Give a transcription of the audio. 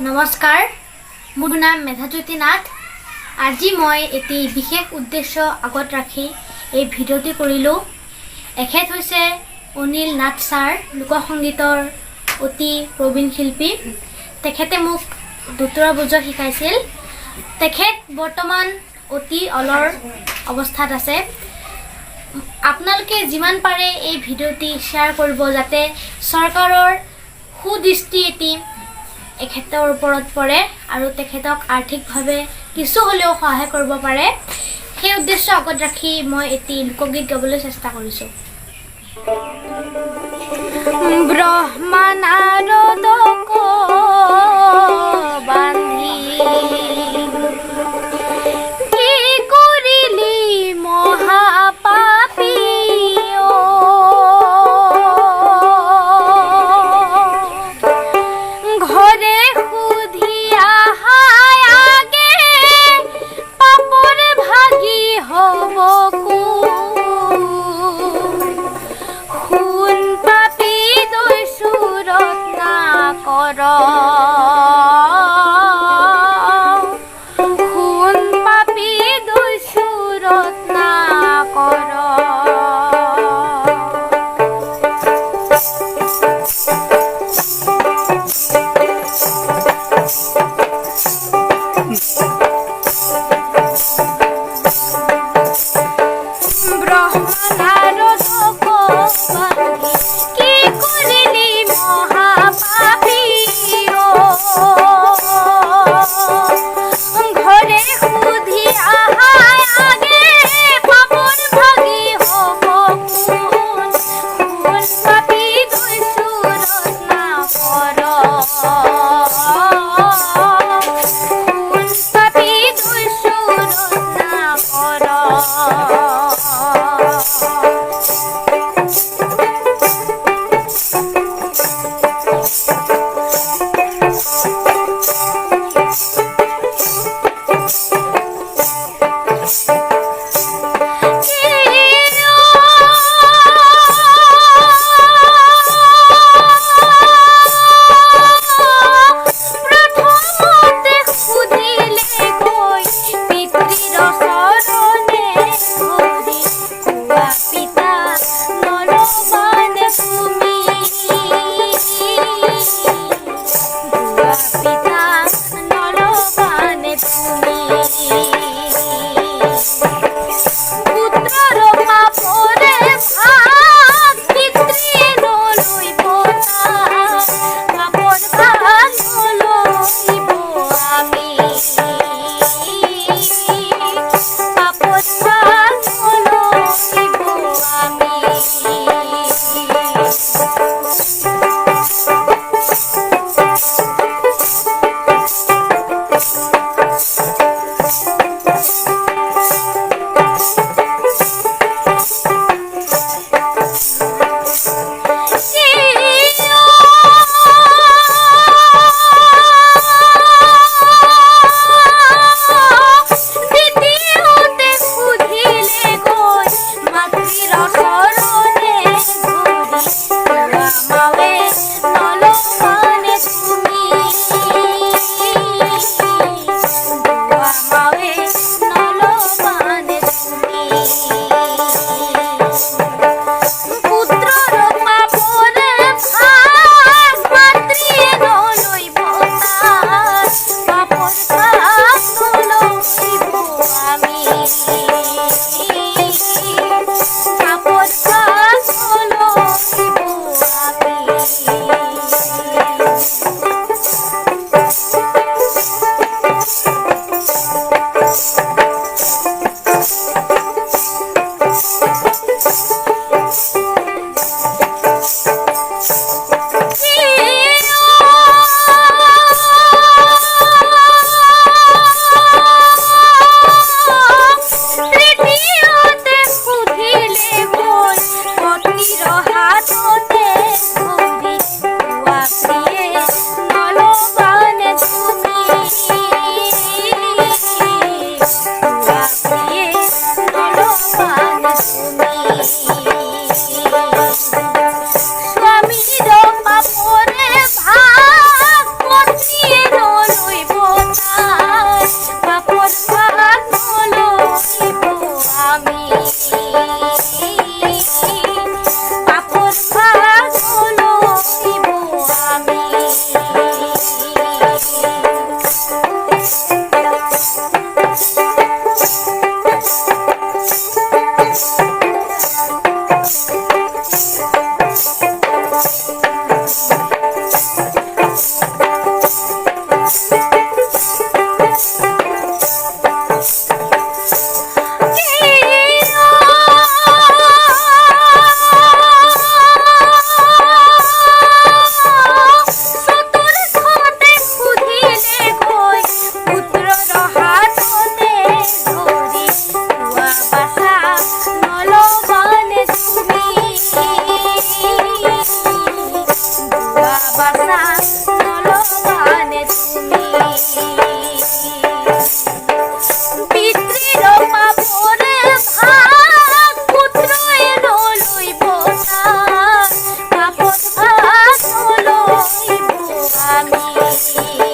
নমস্কাৰ, মোৰ নাম মেধাজ্যোতি নাথ। আজি মই এটি বিশেষ উদ্দেশ্য আগত ৰাখি এই ভিডিঅ'টি কৰিলোঁ। এখেত হৈছে অনিল নাথ ছাৰ, লোকসংগীতৰ অতি প্ৰবীণ শিল্পী। তেখেতে মোক দুতৰা বজোৱা শিকাইছিল। তেখেত বৰ্তমান অতি অলর অৱস্থাত আছে। আপোনালোকে যিমান পাৰে এই ভিডিঅ'টি শ্বেয়াৰ কৰিব যাতে চৰকাৰৰ সুদৃষ্টি এটি এখেতৰ ওপৰত পৰে আৰু তেখেতক আৰ্থিকভাৱে কিছু হ'লেও সহায় কৰিব পাৰে। সেই উদ্দেশ্য আগত ৰাখি মই এটি লোকগীত গাবলৈ চেষ্টা কৰিছোঁ। ব্ৰহ্মানাৰদক বান্ধি কি কৰিলি মহাপাপী ঘৰে সুধি আহায় আগে পাপৰ ভাগি হ'ব শুন পাপী দৈছো ৰত্না কৰ আমি